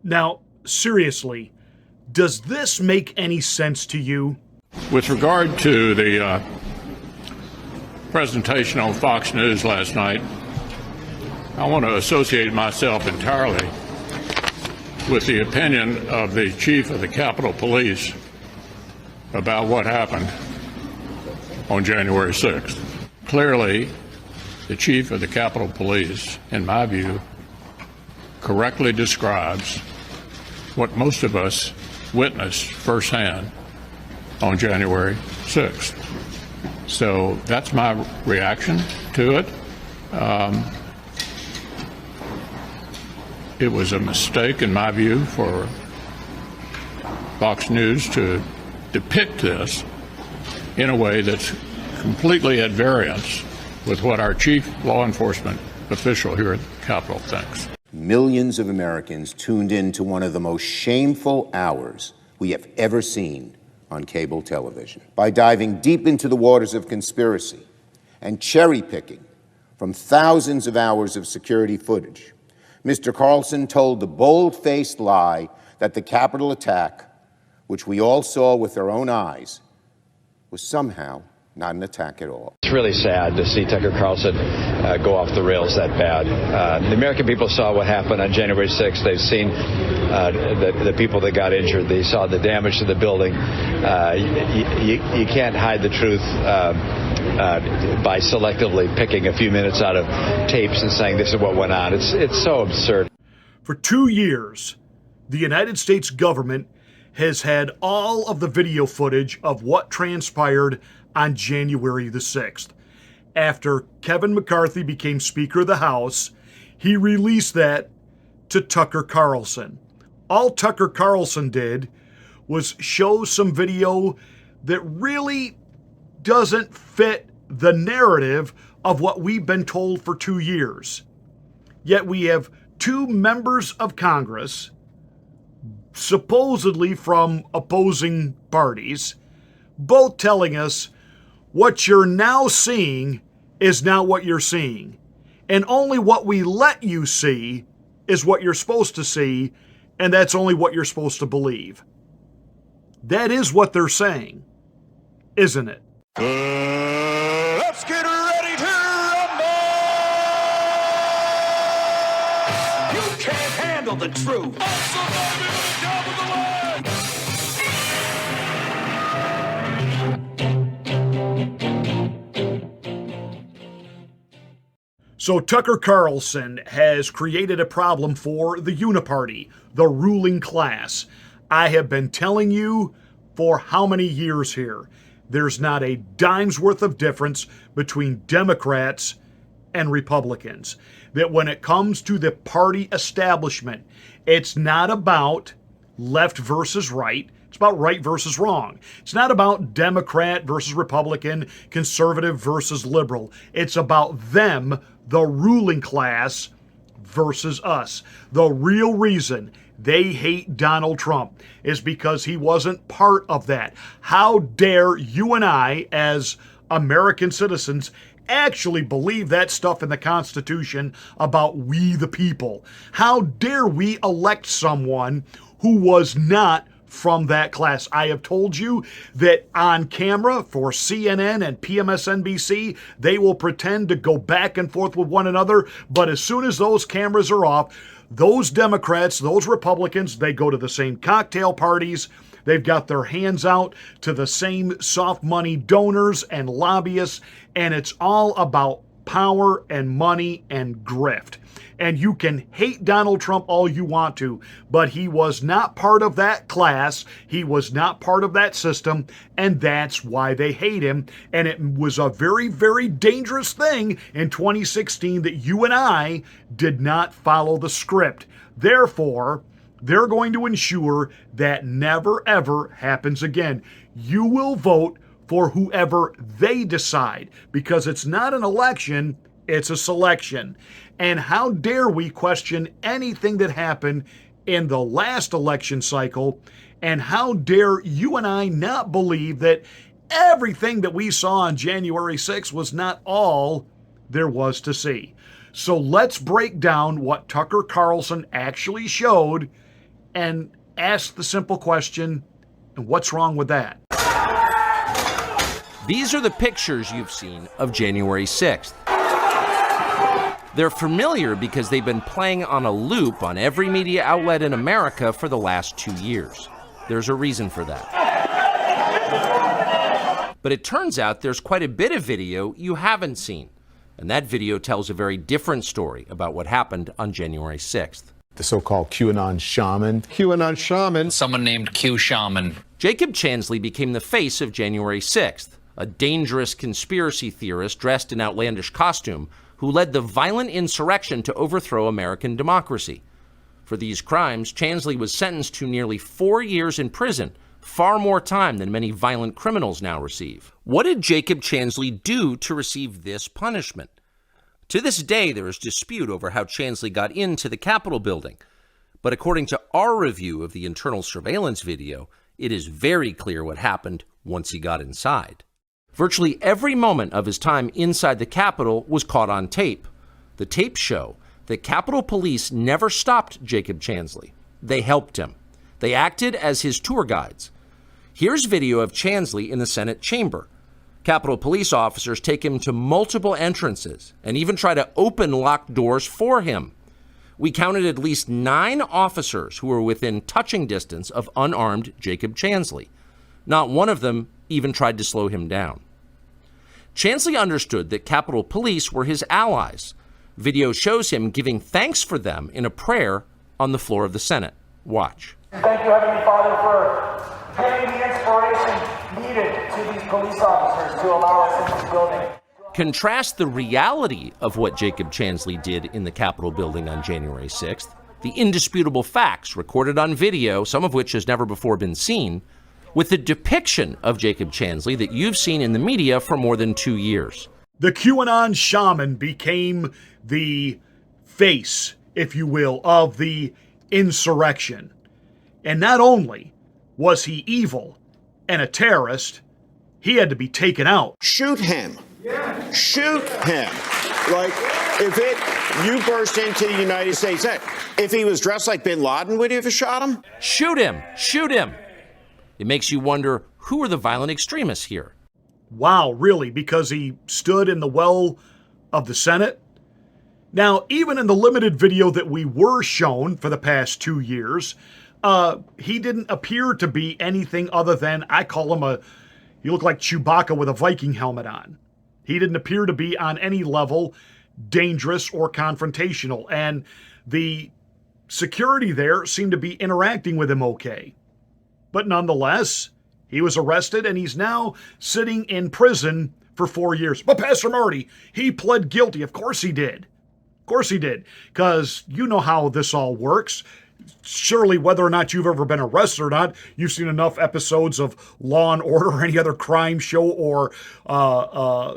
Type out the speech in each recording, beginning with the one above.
Now, seriously, does this make any sense to you? With regard to the presentation on Fox News last night, I want to associate myself entirely with the opinion of the chief of the Capitol Police about what happened on January 6th. Clearly, the chief of the Capitol Police, in my view, correctly describes what most of us witnessed firsthand on January 6th. So that's my reaction to it. It was a mistake, in my view, for Fox News to depict this in a way that's completely at variance with what our chief law enforcement official here at the Capitol thinks. Millions of Americans tuned in to one of the most shameful hours we have ever seen on cable television. By diving deep into the waters of conspiracy and cherry-picking from thousands of hours of security footage, Mr. Carlson told the bold-faced lie that the Capitol attack, which we all saw with our own eyes, was somehow not an attack at all. It's really sad to see Tucker Carlson go off the rails that bad. The American people saw what happened on January 6th. They've seen the people that got injured. They saw the damage to the building. You can't hide the truth by selectively picking a few minutes out of tapes and saying this is what went on. It's so absurd. For 2 years, the United States government has had all of the video footage of what transpired on January the 6th. After Kevin McCarthy became Speaker of the House, he released that to Tucker Carlson. All Tucker Carlson did was show some video that really doesn't fit the narrative of what we've been told for 2 years. Yet we have two members of Congress, supposedly from opposing parties, both telling us what you're now seeing is not what you're seeing. And only what we let you see is what you're supposed to see, and that's only what you're supposed to believe. That is what they're saying, isn't it? Let's get ready to rumble! You can't handle the truth! So Tucker Carlson has created a problem for the uniparty, the ruling class. I have been telling you for how many years here, there's not a dime's worth of difference between Democrats and Republicans. That when it comes to the party establishment, it's not about left versus right. It's about right versus wrong. It's not about Democrat versus Republican, conservative versus liberal. It's about them, the ruling class, versus us. The real reason they hate Donald Trump is because he wasn't part of that. How dare you and I, as American citizens, actually believe that stuff in the Constitution about we the people? How dare we elect someone who was not from that class? I have told you that on camera for CNN and PMSNBC, they will pretend to go back and forth with one another, but as soon as those cameras are off, those Democrats, those Republicans, they go to the same cocktail parties. They've got their hands out to the same soft money donors and lobbyists, and it's all about power and money and grift. And you can hate Donald Trump all you want to, but he was not part of that class. He was not part of that system, and that's why they hate him. And it was a very, very dangerous thing in 2016 that you and I did not follow the script. Therefore, they're going to ensure that never, ever happens again. You will vote for whoever they decide, because it's not an election, it's a selection. And how dare we question anything that happened in the last election cycle? And how dare you and I not believe that everything that we saw on January 6th was not all there was to see? So let's break down what Tucker Carlson actually showed and ask the simple question, and what's wrong with that? These are the pictures you've seen of January 6th. They're familiar because they've been playing on a loop on every media outlet in America for the last 2 years. There's a reason for that. But it turns out there's quite a bit of video you haven't seen. And that video tells a very different story about what happened on January 6th. The so-called QAnon Shaman. QAnon Shaman. Someone named Q Shaman. Jacob Chansley became the face of January 6th, a dangerous conspiracy theorist dressed in outlandish costume who led the violent insurrection to overthrow American democracy. For these crimes, Chansley was sentenced to nearly 4 years in prison, far more time than many violent criminals now receive. What did Jacob Chansley do to receive this punishment? To this day, there is dispute over how Chansley got into the Capitol building. But according to our review of the internal surveillance video, it is very clear what happened once he got inside. Virtually every moment of his time inside the Capitol was caught on tape. The tapes show that Capitol Police never stopped Jacob Chansley. They helped him. They acted as his tour guides. Here's video of Chansley in the Senate chamber. Capitol Police officers take him to multiple entrances and even try to open locked doors for him. We counted at least 9 officers who were within touching distance of unarmed Jacob Chansley. Not one of them even tried to slow him down. Chansley understood that Capitol Police were his allies. Video shows him giving thanks for them in a prayer on the floor of the Senate. Watch. Thank you, Heavenly Father, for giving the inspiration needed to these police officers to allow us in this building. Contrast the reality of what Jacob Chansley did in the Capitol building on January 6th, the indisputable facts recorded on video, some of which has never before been seen, with the depiction of Jacob Chansley that you've seen in the media for more than 2 years. The QAnon Shaman became the face, if you will, of the insurrection. And not only was he evil and a terrorist, he had to be taken out. Shoot him. Shoot him. Like, you burst into the United States, if he was dressed like bin Laden, would you have shot him? Shoot him! Shoot him! It makes you wonder, who are the violent extremists here? Wow, really? Because he stood in the well of the Senate? Now, even in the limited video that we were shown for the past 2 years, he didn't appear to be anything other than, I call him he looked like Chewbacca with a Viking helmet on. He didn't appear to be on any level dangerous or confrontational, and the security there seemed to be interacting with him okay. But nonetheless, he was arrested and he's now sitting in prison for 4 years. But Pastor Marty, he pled guilty. Of course he did. Of course he did. Because you know how this all works. Surely, whether or not you've ever been arrested or not, you've seen enough episodes of Law and Order or any other crime show or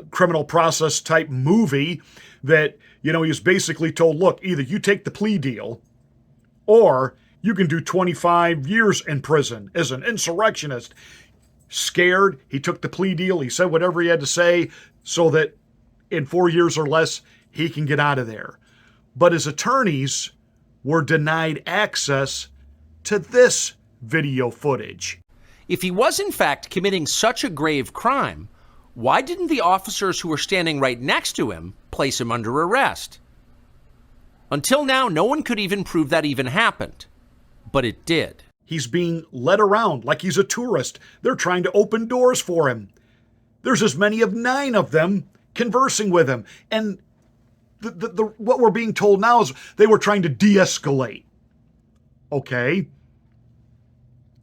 criminal process type movie that, he was basically told, look, either you take the plea deal or you can do 25 years in prison as an insurrectionist. Scared, he took the plea deal. He said whatever he had to say so that in 4 years or less, he can get out of there. But his attorneys were denied access to this video footage. If he was in fact committing such a grave crime, why didn't the officers who were standing right next to him place him under arrest? Until now, no one could even prove that even happened. But it did. He's being led around like he's a tourist. They're trying to open doors for him. There's as many of 9 of them conversing with him. And what we're being told now is they were trying to de-escalate. Okay.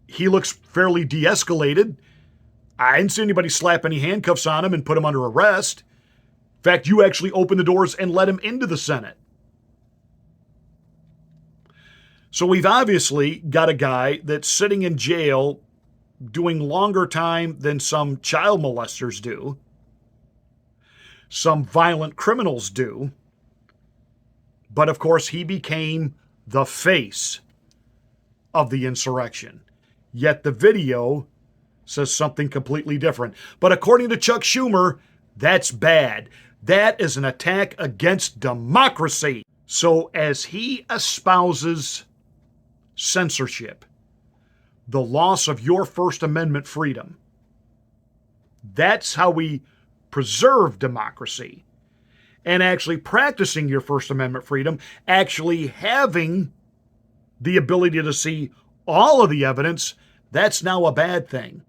He looks fairly de-escalated. I didn't see anybody slap any handcuffs on him and put him under arrest. In fact, you actually opened the doors and let him into the Senate. So we've obviously got a guy that's sitting in jail doing longer time than some child molesters do, some violent criminals do. But of course, he became the face of the insurrection. Yet the video says something completely different. But according to Chuck Schumer, that's bad. That is an attack against democracy. So as he espouses censorship, the loss of your First Amendment freedom. That's how we preserve democracy. And actually practicing your First Amendment freedom, actually having the ability to see all of the evidence, that's now a bad thing.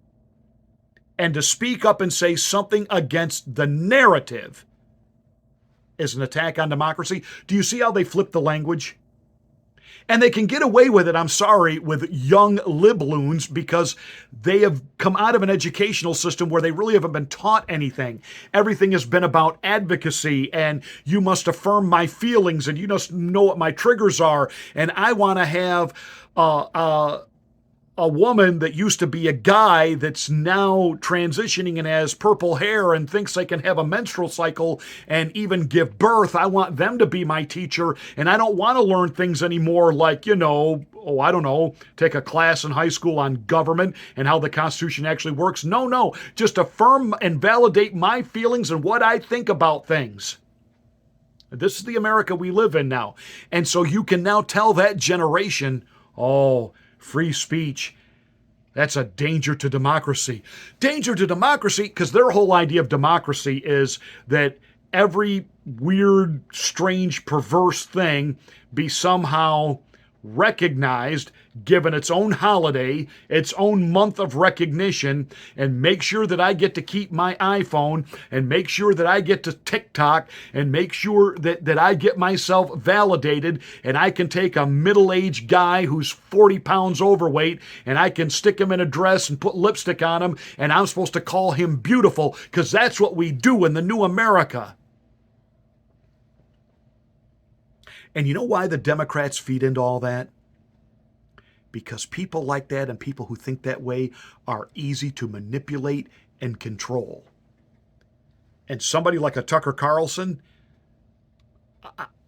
And to speak up and say something against the narrative is an attack on democracy. Do you see how they flip the language? And they can get away with it, I'm sorry, with young libloons because they have come out of an educational system where they really haven't been taught anything. Everything has been about advocacy and you must affirm my feelings and you must know what my triggers are. And I want to have a woman that used to be a guy that's now transitioning and has purple hair and thinks they can have a menstrual cycle and even give birth. I want them to be my teacher, and I don't want to learn things anymore like, take a class in high school on government and how the Constitution actually works. No, just affirm and validate my feelings and what I think about things. This is the America we live in now. And so you can now tell that generation, free speech, that's a danger to democracy. Danger to democracy because their whole idea of democracy is that every weird, strange, perverse thing be somehow recognized, given its own holiday, its own month of recognition, and make sure that I get to keep my iPhone, and make sure that I get to TikTok, and make sure that I get myself validated, and I can take a middle-aged guy who's 40 pounds overweight, and I can stick him in a dress and put lipstick on him, and I'm supposed to call him beautiful, because that's what we do in the new America. And you know why the Democrats feed into all that? Because people like that and people who think that way are easy to manipulate and control. And somebody like a Tucker Carlson,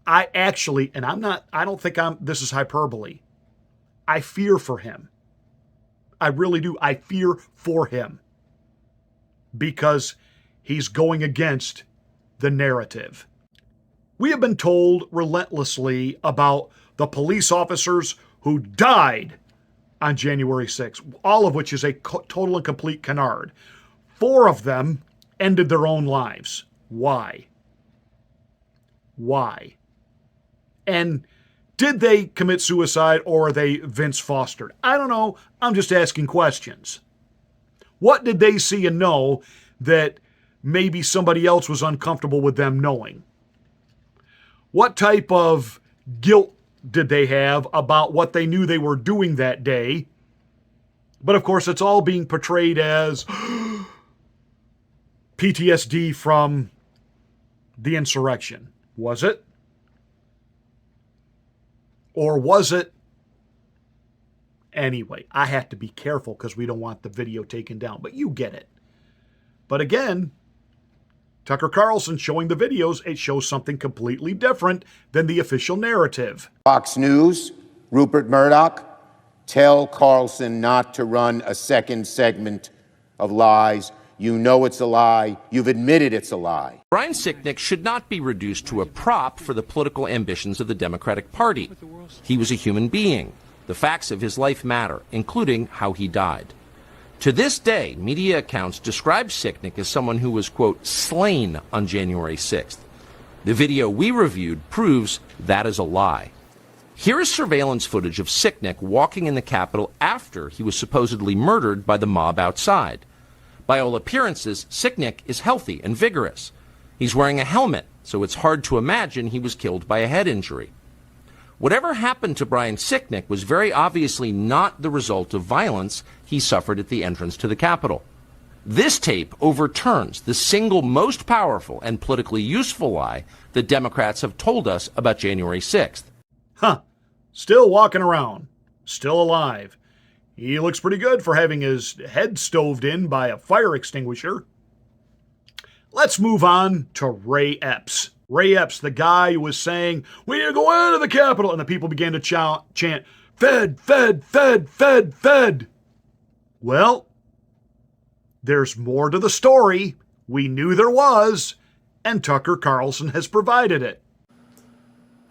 I actually, and I don't think this is hyperbole. I fear for him. I really do. I fear for him. Because he's going against the narrative. We have been told relentlessly about the police officers who died on January 6th, all of which is a total and complete canard. 4 of them ended their own lives. Why? Why? And did they commit suicide or are they Vince Fostered? I don't know. I'm just asking questions. What did they see and know that maybe somebody else was uncomfortable with them knowing? What type of guilt did they have about what they knew they were doing that day? But of course, it's all being portrayed as PTSD from the insurrection. Was it? Or was it? Anyway, I have to be careful because we don't want the video taken down, but you get it. But again, Tucker Carlson showing the videos, it shows something completely different than the official narrative. Fox News, Rupert Murdoch, tell Carlson not to run a second segment of lies. You know it's a lie. You've admitted it's a lie. Brian Sicknick should not be reduced to a prop for the political ambitions of the Democratic Party. He was a human being. The facts of his life matter, including how he died. To this day, media accounts describe Sicknick as someone who was, quote, slain on January 6th. The video we reviewed proves that is a lie. Here is surveillance footage of Sicknick walking in the Capitol after he was supposedly murdered by the mob outside. By all appearances, Sicknick is healthy and vigorous. He's wearing a helmet, so it's hard to imagine he was killed by a head injury. Whatever happened to Brian Sicknick was very obviously not the result of violence he suffered at the entrance to the Capitol. This tape overturns the single most powerful and politically useful lie the Democrats have told us about January 6th. Still walking around. Still alive. He looks pretty good for having his head stoved in by a fire extinguisher. Let's move on to Ray Epps. Ray Epps, the guy who was saying, we need to go into the Capitol, and the people began to chant, Fed, Fed, Fed, Fed, Fed. Well, there's more to the story. We knew there was, and Tucker Carlson has provided it.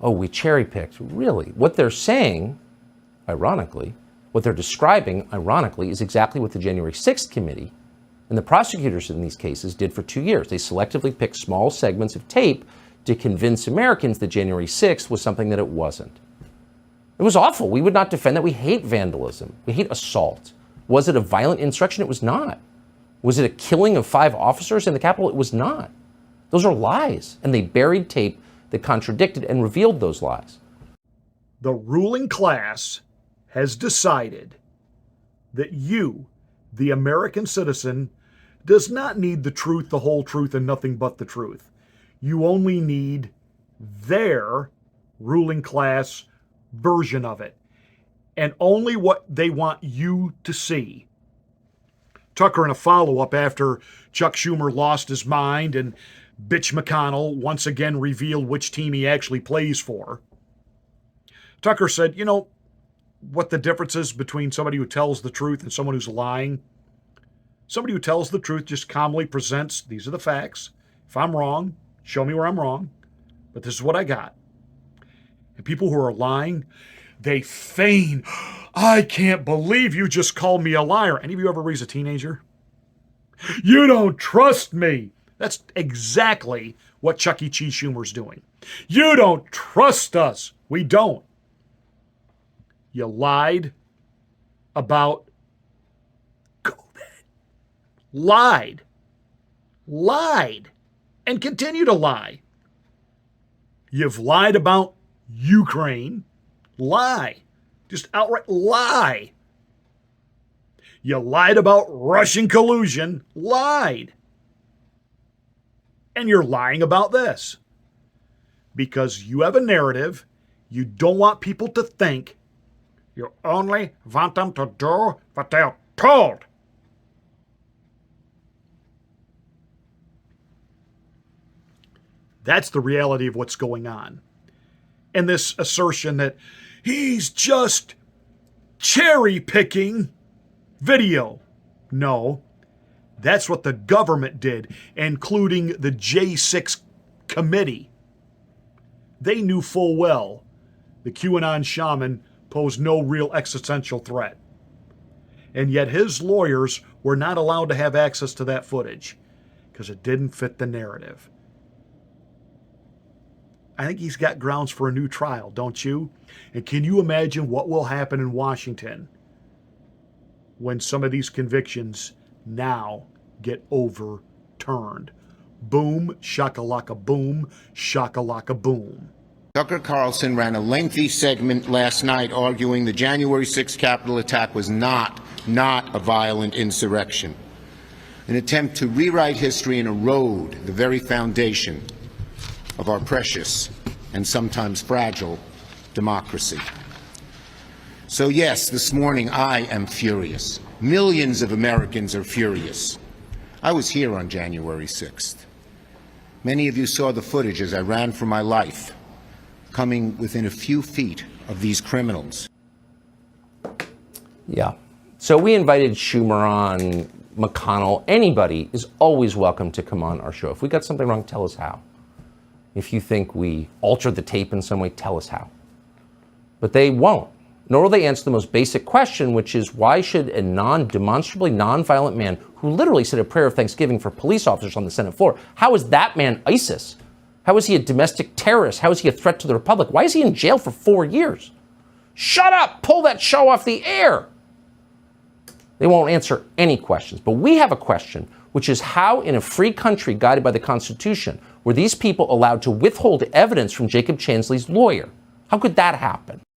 Oh, we cherry-picked. Really? What they're saying, ironically, what they're describing, ironically, is exactly what the January 6th committee and the prosecutors in these cases did for 2 years. They selectively picked small segments of tape to convince Americans that January 6th was something that it wasn't. It was awful. We would not defend that. We hate vandalism. We hate assault. Was it a violent insurrection? It was not. Was it a killing of 5 officers in the Capitol? It was not. Those are lies. And they buried tape that contradicted and revealed those lies. The ruling class has decided that you, the American citizen, does not need the truth, the whole truth, and nothing but the truth. You only need their ruling class version of it, and only what they want you to see. Tucker, in a follow-up after Chuck Schumer lost his mind and Bitch McConnell once again revealed which team he actually plays for, Tucker said, you know what the difference is between somebody who tells the truth and someone who's lying? Somebody who tells the truth just calmly presents, these are the facts. If I'm wrong, show me where I'm wrong, but this is what I got. And people who are lying, they feign, I can't believe you just called me a liar. Any of you ever raise a teenager? You don't trust me. That's exactly what Chuck E. Cheese Schumer's doing. You don't trust us. We don't. You lied about COVID. Lied, and continue to lie. You've lied about Ukraine. Lie. Just outright lie. You lied about Russian collusion. Lied. And you're lying about this. Because you have a narrative. You don't want people to think. You only want them to do what they're told. That's the reality of what's going on. And this assertion that he's just cherry-picking video. No, that's what the government did, including the J6 committee. They knew full well the QAnon Shaman posed no real existential threat. And yet his lawyers were not allowed to have access to that footage because it didn't fit the narrative. I think he's got grounds for a new trial, don't you? And can you imagine what will happen in Washington when some of these convictions now get overturned? Boom, shakalaka boom, shakalaka boom. Tucker Carlson ran a lengthy segment last night arguing the January 6th Capitol attack was not a violent insurrection, an attempt to rewrite history and erode the very foundation of our precious and sometimes fragile democracy. So yes, this morning I am furious. Millions of Americans are furious. I was here on January 6th. Many of you saw the footage as I ran for my life, coming within a few feet of these criminals. Yeah. So we invited Schumer on, McConnell. Anybody is always welcome to come on our show. If we got something wrong, tell us how. If you think we altered the tape in some way, tell us how. But they won't. Nor will they answer the most basic question, which is why should a demonstrably nonviolent man who literally said a prayer of thanksgiving for police officers on the Senate floor, how is that man ISIS? How is he a domestic terrorist? How is he a threat to the Republic? Why is he in jail for 4 years? Shut up! Pull that show off the air! They won't answer any questions. But we have a question, which is how in a free country guided by the Constitution were these people allowed to withhold evidence from Jacob Chansley's lawyer? How could that happen?